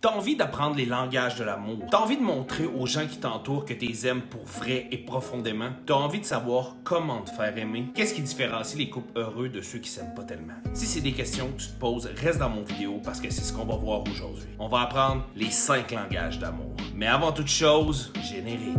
T'as envie d'apprendre les langages de l'amour. T'as envie de montrer aux gens qui t'entourent que t'es aimes pour vrai et profondément. T'as envie de savoir comment te faire aimer. Qu'est-ce qui différencie les couples heureux de ceux qui s'aiment pas tellement? Si c'est des questions que tu te poses, reste dans mon vidéo parce que c'est ce qu'on va voir aujourd'hui. On va apprendre les 5 langages d'amour. Mais avant toute chose, générique.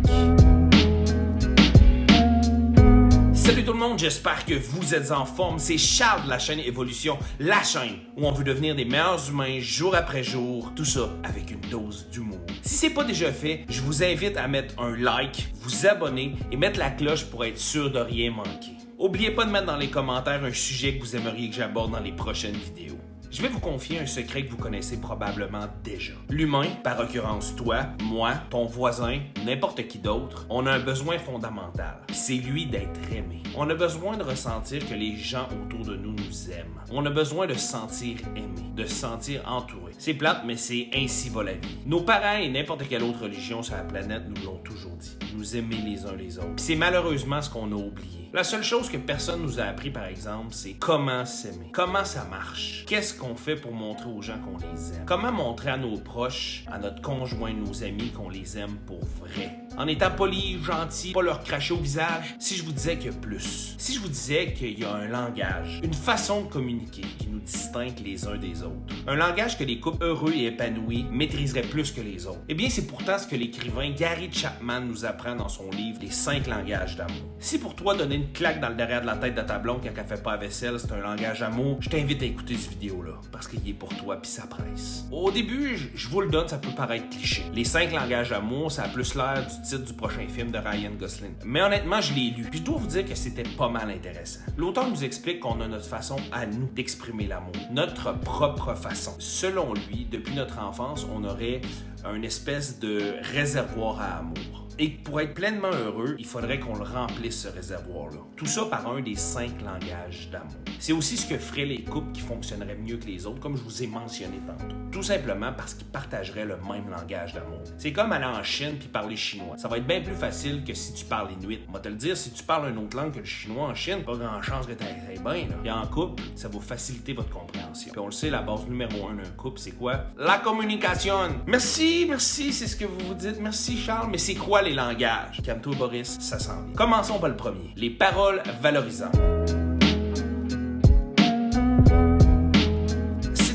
Salut tout le monde, j'espère que vous êtes en forme. C'est Charles de la chaîne Évolution, la chaîne où on veut devenir des meilleurs humains jour après jour, tout ça avec une dose d'humour. Si c'est pas déjà fait, je vous invite à mettre un like, vous abonner et mettre la cloche pour être sûr de rien manquer. N'oubliez pas de mettre dans les commentaires un sujet que vous aimeriez que j'aborde dans les prochaines vidéos. Je vais vous confier un secret que vous connaissez probablement déjà. L'humain, par occurrence toi, moi, ton voisin, n'importe qui d'autre, on a un besoin fondamental. Puis c'est lui d'être aimé. On a besoin de ressentir que les gens autour de nous nous aiment. On a besoin de se sentir aimé, de se sentir entouré. C'est plate, mais c'est ainsi va la vie. Nos parents et n'importe quelle autre religion sur la planète nous l'ont toujours dit. Nous aimer les uns les autres. Puis c'est malheureusement ce qu'on a oublié. La seule chose que personne nous a appris, par exemple, c'est comment s'aimer. Comment ça marche? Qu'est-ce qu'on fait pour montrer aux gens qu'on les aime? Comment montrer à nos proches, à notre conjoint, nos amis, qu'on les aime pour vrai? En étant poli, gentil, pas leur cracher au visage. Si je vous disais qu'il y a plus. Si je vous disais qu'il y a un langage, une façon de communiquer qui nous distingue les uns des autres. Un langage que les couples heureux et épanouis maîtriseraient plus que les autres. Eh bien, c'est pourtant ce que l'écrivain Gary Chapman nous apprend dans son livre Les 5 langages d'amour. Si pour toi, donner une claque dans le derrière de la tête de ta blonde quand elle fait pas la vaisselle, c'est un langage d'amour, je t'invite à écouter cette vidéo-là, parce qu'il est pour toi pis ça presse. Au début, je vous le donne, ça peut paraître cliché. Les 5 langages d'amour, ça a plus l'air du titre du prochain film de Ryan Gosling. Mais honnêtement, je l'ai lu, puis je dois vous dire que c'était pas mal intéressant. L'auteur nous explique qu'on a notre façon à nous d'exprimer l'amour, notre propre façon. Selon lui, depuis notre enfance, on aurait une espèce de réservoir à amour. Et pour être pleinement heureux, il faudrait qu'on le remplisse, ce réservoir-là. Tout ça par un des 5 langages d'amour. C'est aussi ce que feraient les couples qui fonctionneraient mieux que les autres, comme je vous ai mentionné tantôt. Tout simplement parce qu'ils partageraient le même langage d'amour. C'est comme aller en Chine puis parler chinois. Ça va être bien plus facile que si tu parles inuit. On va te le dire, si tu parles une autre langue que le chinois en Chine, pas grand chance que t'ailles bien. Et en couple, ça va faciliter votre compréhension. Puis on le sait, la base numéro 1 d'un couple, c'est quoi? La communication. Merci, c'est ce que vous vous dites. Merci Charles, mais c'est quoi les langages? Calme-toi Boris, ça s'en vient. Commençons par le premier. Les paroles valorisantes.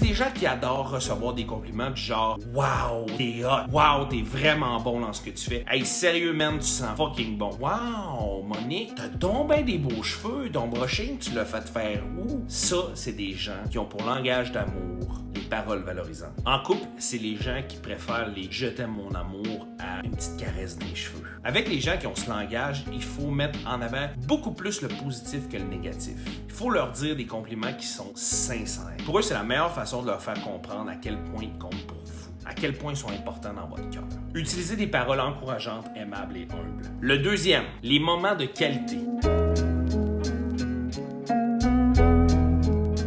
Des gens qui adorent recevoir des compliments du genre « Wow, t'es hot! Wow, t'es vraiment bon dans ce que tu fais! Hey, sérieux, man, tu sens fucking bon! Wow, Monique, t'as donc ben des beaux cheveux! Ton brushing, tu l'as fait faire où? » Ça, c'est des gens qui ont pour langage d'amour les paroles valorisantes. En couple, c'est les gens qui préfèrent les « Je t'aime mon amour » à une petite caresse dans les cheveux. Avec les gens qui ont ce langage, il faut mettre en avant beaucoup plus le positif que le négatif. Il faut leur dire des compliments qui sont sincères. Pour eux, c'est la meilleure façon de leur faire comprendre à quel point ils comptent pour vous, à quel point ils sont importants dans votre cœur. Utilisez des paroles encourageantes, aimables et humbles. Le deuxième, les moments de qualité.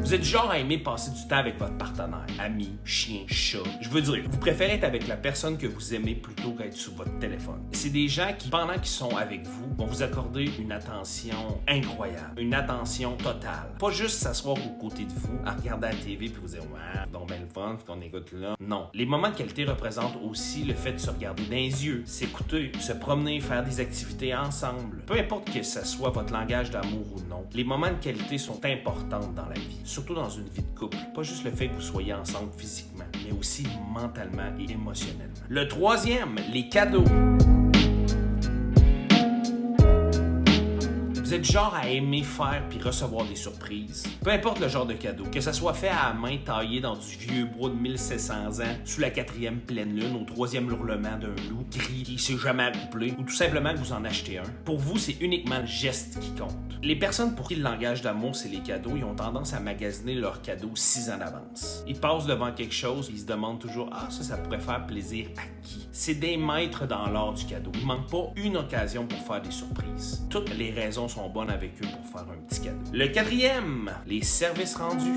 Vous êtes du genre à aimer passer du temps avec votre partenaire, ami, chien, chat. Je veux dire, vous préférez être avec la personne que vous aimez plutôt qu'être sur votre téléphone. C'est des gens qui, pendant qu'ils sont avec vous, vont vous accorder une attention incroyable, une attention totale. Pas juste s'asseoir aux côtés de vous, à regarder la TV puis vous dire « Ouais, donc ben le fun, qu'on écoute là. » Non. Les moments de qualité représentent aussi le fait de se regarder dans les yeux, s'écouter, se promener, faire des activités ensemble. Peu importe que ce soit votre langage d'amour ou non, les moments de qualité sont importants dans la vie. Surtout dans une vie de couple. Pas juste le fait que vous soyez ensemble physiquement, mais aussi mentalement et émotionnellement. Le troisième, les cadeaux. Vous êtes du genre à aimer faire puis recevoir des surprises. Peu importe le genre de cadeau, que ça soit fait à la main taillé dans du vieux bois de 1700 ans, sous la 4e pleine lune, au 3e hurlement d'un loup gris qui s'est jamais accouplé, ou tout simplement que vous en achetez un. Pour vous, c'est uniquement le geste qui compte. Les personnes pour qui le langage d'amour, c'est les cadeaux, ils ont tendance à magasiner leurs cadeaux 6 ans d'avance. Ils passent devant quelque chose et ils se demandent toujours « Ah, ça pourrait faire plaisir à qui? » C'est des maîtres dans l'art du cadeau. Il ne manque pas une occasion pour faire des surprises. Toutes les raisons sont bonnes avec eux pour faire un petit cadeau. Le quatrième, les services rendus.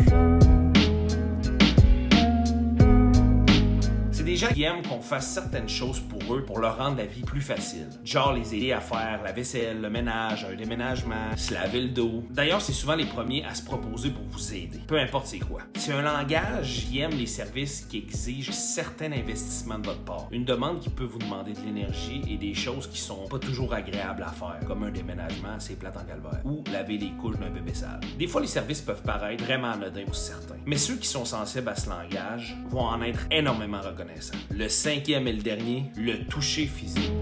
C'est des gens qui aiment qu'on fasse certaines choses pour eux pour leur rendre la vie plus facile. Genre les aider à faire la vaisselle, le ménage, un déménagement, se laver le dos. D'ailleurs, c'est souvent les premiers à se proposer pour vous aider, peu importe c'est quoi. C'est un langage qui aime les services qui exigent certains investissements de votre part. Une demande qui peut vous demander de l'énergie et des choses qui sont pas toujours agréables à faire, comme un déménagement, c'est plate en calvaire, ou laver les couches d'un bébé sale. Des fois, les services peuvent paraître vraiment anodins pour certains, mais ceux qui sont sensibles à ce langage vont en être énormément reconnaissants. Le cinquième et le dernier, le toucher physique.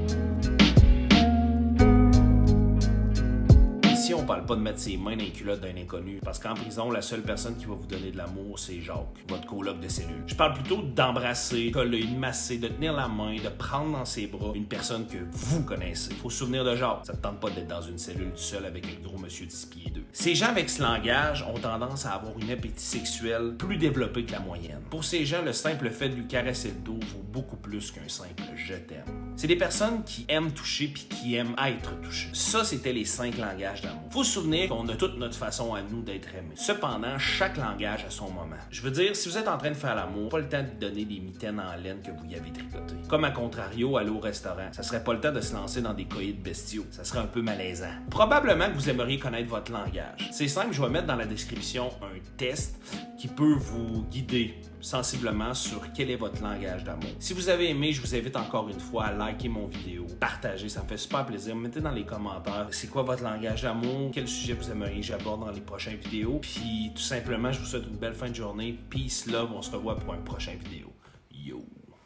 Ici, on parle pas de mettre ses mains dans les culottes d'un inconnu, parce qu'en prison, la seule personne qui va vous donner de l'amour, c'est Jacques, votre coloc de cellule. Je parle plutôt d'embrasser, coller, de masser, de tenir la main, de prendre dans ses bras une personne que vous connaissez. Faut se souvenir de Jacques. Ça te tente pas d'être dans une cellule tout seul avec un gros monsieur 10 pieds 2. Ces gens avec ce langage ont tendance à avoir une appétit sexuel plus développé que la moyenne. Pour ces gens, le simple fait de lui caresser le dos vaut beaucoup plus qu'un simple « je t'aime ». C'est des personnes qui aiment toucher puis qui aiment être touchées. Ça, c'était les 5 langages d'amour. Faut se souvenir qu'on a toute notre façon à nous d'être aimés. Cependant, chaque langage a son moment. Je veux dire, si vous êtes en train de faire l'amour, pas le temps de donner des mitaines en laine que vous y avez tricotées. Comme à contrario, aller au restaurant, ça serait pas le temps de se lancer dans des coïts bestiaux. Ça serait un peu malaisant. Probablement que vous aimeriez connaître votre langage. C'est simple, je vais mettre dans la description un test qui peut vous guider sensiblement sur quel est votre langage d'amour. Si vous avez aimé, je vous invite encore une fois à liker mon vidéo, partager, ça me fait super plaisir. Mettez dans les commentaires c'est quoi votre langage d'amour, quel sujet vous aimeriez que j'aborde dans les prochaines vidéos. Puis tout simplement, je vous souhaite une belle fin de journée. Peace, love, on se revoit pour une prochaine vidéo. Yo!